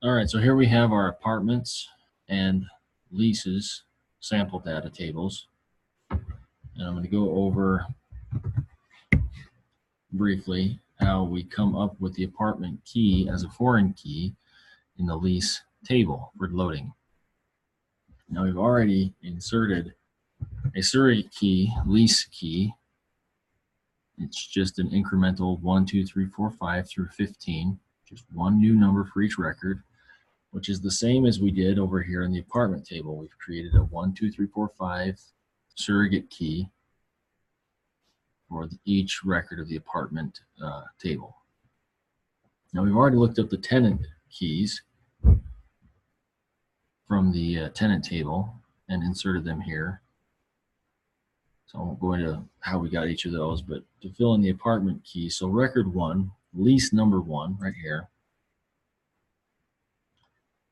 All right, so here we have our apartments and leases sample data tables. And I'm going to go over briefly how we come up with the apartment key as a foreign key in the lease table for loading. Now we've already inserted a surrogate key, lease key. It's just an incremental 1, 2, 3, 4, 5 through 15, just one new number for each record, which is the same as we did over here in the apartment table. We've created a 1, 2, 3, 4, 5 surrogate key for each record of the apartment table. Now we've already looked up the tenant keys from the tenant table and inserted them here. So I won't go into how we got each of those, but to fill in the apartment key, so record 1, lease number 1 right here,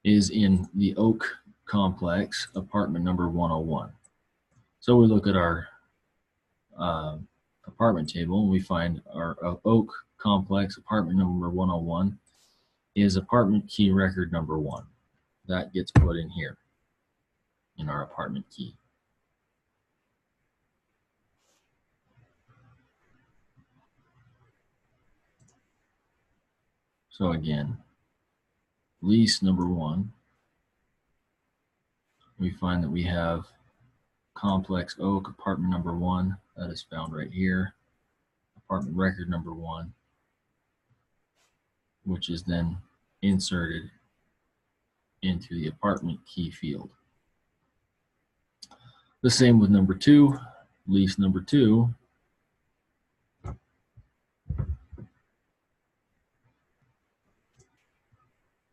is in the Oak Complex, apartment number 101. So we look at our apartment table and we find our Oak Complex, apartment number 101, is apartment key record number 1. That gets put in here in our apartment key. So again, lease number 1, we find that we have Complex Oak, apartment number 1, that is found right here, apartment record number 1, which is then inserted into the apartment key field. The same with number 2, lease number 2.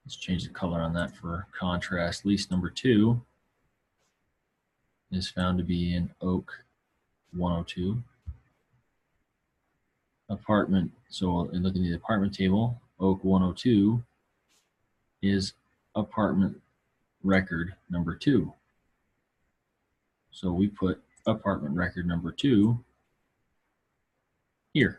Let's change the color on that for contrast. Lease number 2 is found to be in Oak 102. Apartment, so in looking at the apartment table, Oak 102 is apartment record number 2. So we put apartment record number 2 here.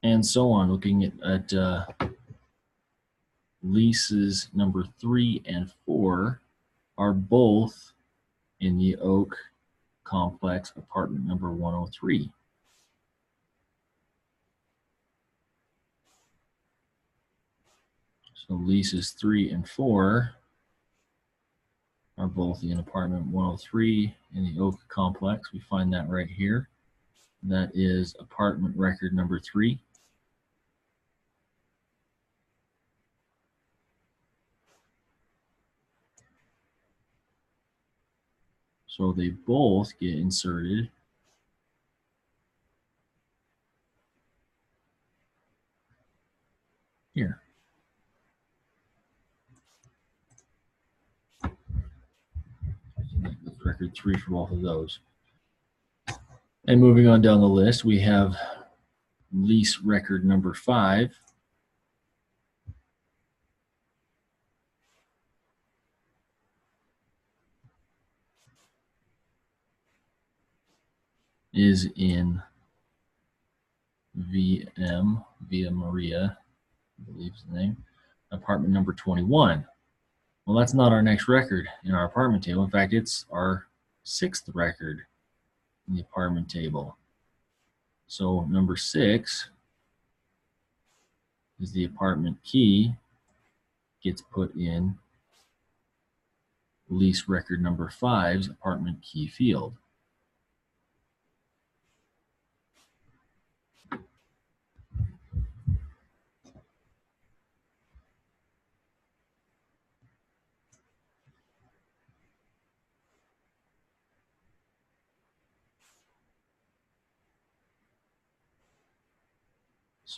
And so on, looking at leases number 3 and 4 are both in the Oak Complex, apartment number 103. So leases 3 and 4 are both in apartment 103 in the Oak Complex. We find that right here. That is apartment record number 3. So they both get inserted here. That's record 3 for both of those. And moving on down the list, we have lease record number 5. Is in VM, Via Maria, I believe is the name, apartment number 21. Well, that's not our next record in our apartment table. In fact, it's our 6th record in the apartment table. So number 6 is the apartment key, gets put in lease record number 5's apartment key field.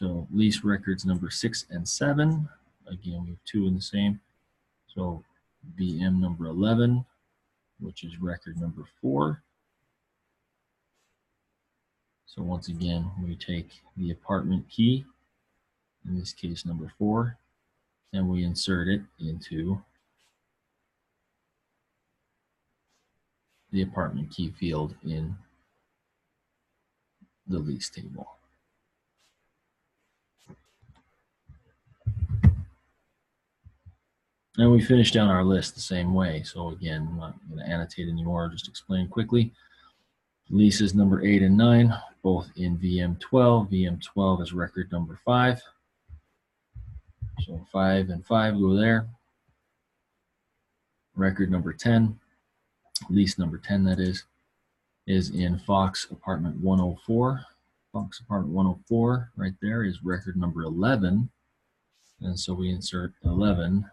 So lease records number 6 and 7, again, we have 2 in the same. So VM number 11, which is record number 4. So once again, we take the apartment key, in this case number 4, and we insert it into the apartment key field in the lease table. And we finish down our list the same way. So again, I'm not going to annotate anymore, just explain quickly. Leases number 8 and 9, both in VM12. VM12 is record number 5. So 5 and 5 go there. Record number 10, lease number 10 that is in Fox Apartment 104. Fox Apartment 104 right there is record number 11. And so we insert 11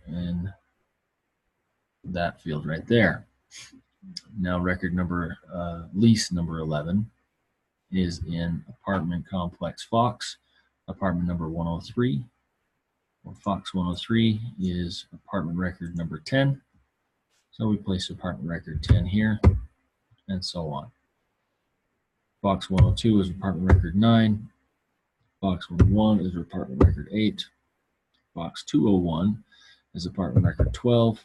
in that field right there. Now record number, lease number 11 is in apartment complex Fox, apartment number 103. Well, Fox 103 is apartment record number 10. So we place apartment record 10 here, and so on. Fox 102 is apartment record 9. Fox 101 is apartment record 8. Fox 201 is apartment record 12.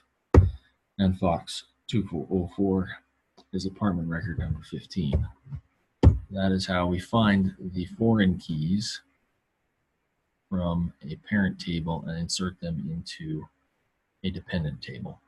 And Fox 204 is apartment record number 15. That is how we find the foreign keys from a parent table and insert them into a dependent table.